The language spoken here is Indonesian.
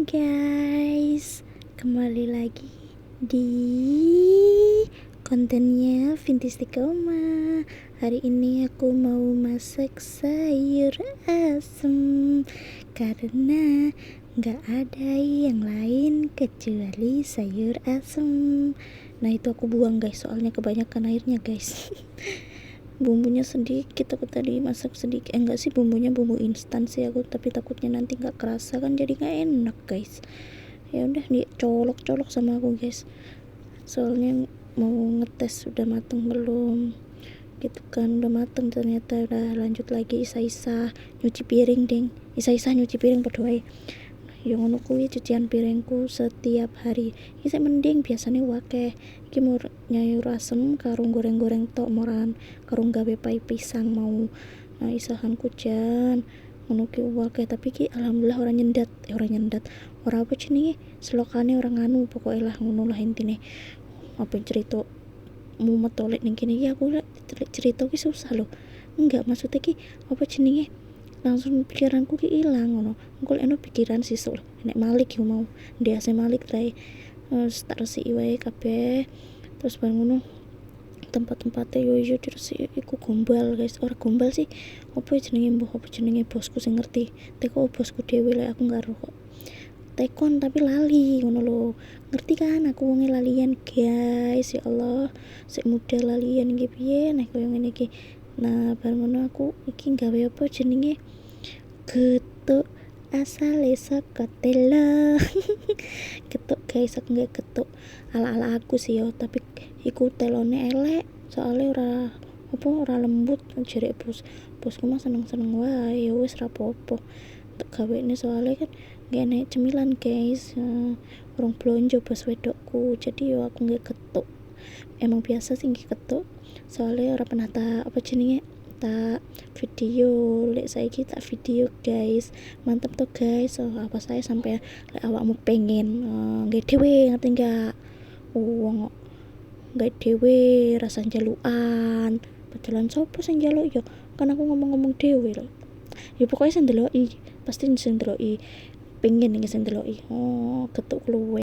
guys, kembali lagi di kontennya Vintistikoma. Hari ini aku mau masak sayur asem karena gak ada yang lain kecuali sayur asem. Nah itu aku buang guys, soalnya kebanyakan airnya guys. Bumbunya sedikit, aku tadi masak sedikit, enggak sih, bumbunya bumbu instan sih aku, tapi takutnya nanti nggak kerasa kan, jadi nggak enak guys. Ya udah dicolok-colok sama aku guys, soalnya mau ngetes udah mateng belum gitu kan. Udah mateng ternyata. Udah lanjut lagi isa-isa nyuci piring ding, isa-isa nyuci piring berdoa yang ngono kuwi cucian piringku setiap hari. Iki mending biasanya wake iki mau nyayur asem karung goreng-goreng tok moran karung gawe pai pisang mau isahan kujan ngono ki wake. Tapi ki alhamdulillah orang nyendat ora apa jenenge selokane orang anu pokoknya lah ngono lah intine. Apa cerita mumet tolek ning kene iki aku cerita ki susah loh. Enggak, maksudnya ki apa jenenge langsung pikiranku ki ilang ngono. Engko eno pikiran sisul nek Malik yo mau ndase Malik trai tak resiki wae kabeh. Terus bareng ngono tempat-tempatnya yo iso diresiki iku gombal guys. Ora gombal sih, apa jenenge bosku sing ngerti. Teko bosku dhewe lek aku gak kok tekon tapi lali ngono lho. Ngerti kan aku wonge lalian guys. Ya Allah, sik muda lalian iki piye nek koyo ngene iki. Nah bareng ngono aku iki gawe apa jenenge getuk asale saka telo. Getuk guys, aku nggak getuk ala-ala aku sih yo, tapi iku telone elek soalnya ora lembut. Jere bosku mah seneng-seneng wae, ya wis ra apa-apa untuk gawene soalnya kan gak enek cemilan guys. Orang blonjo bos wedokku, jadi yo aku nggak getuk. Emang biasa sih nggak getuk soalnya ora pernah tak apa jenenge tak video. Lek saiki tak video guys, mantep tuh guys. Apa saya sampai lek awakmu pengen nggak dhewe, ngerti nggak? Wong nggak dhewe rasa jalukan padahal sopo sing njaluk yo, kan aku ngomong-ngomong dhewe lho. Ya pokoknya sing ndeloki pasti sing ndeloki pengen iki sing ndeloki getuk luwe.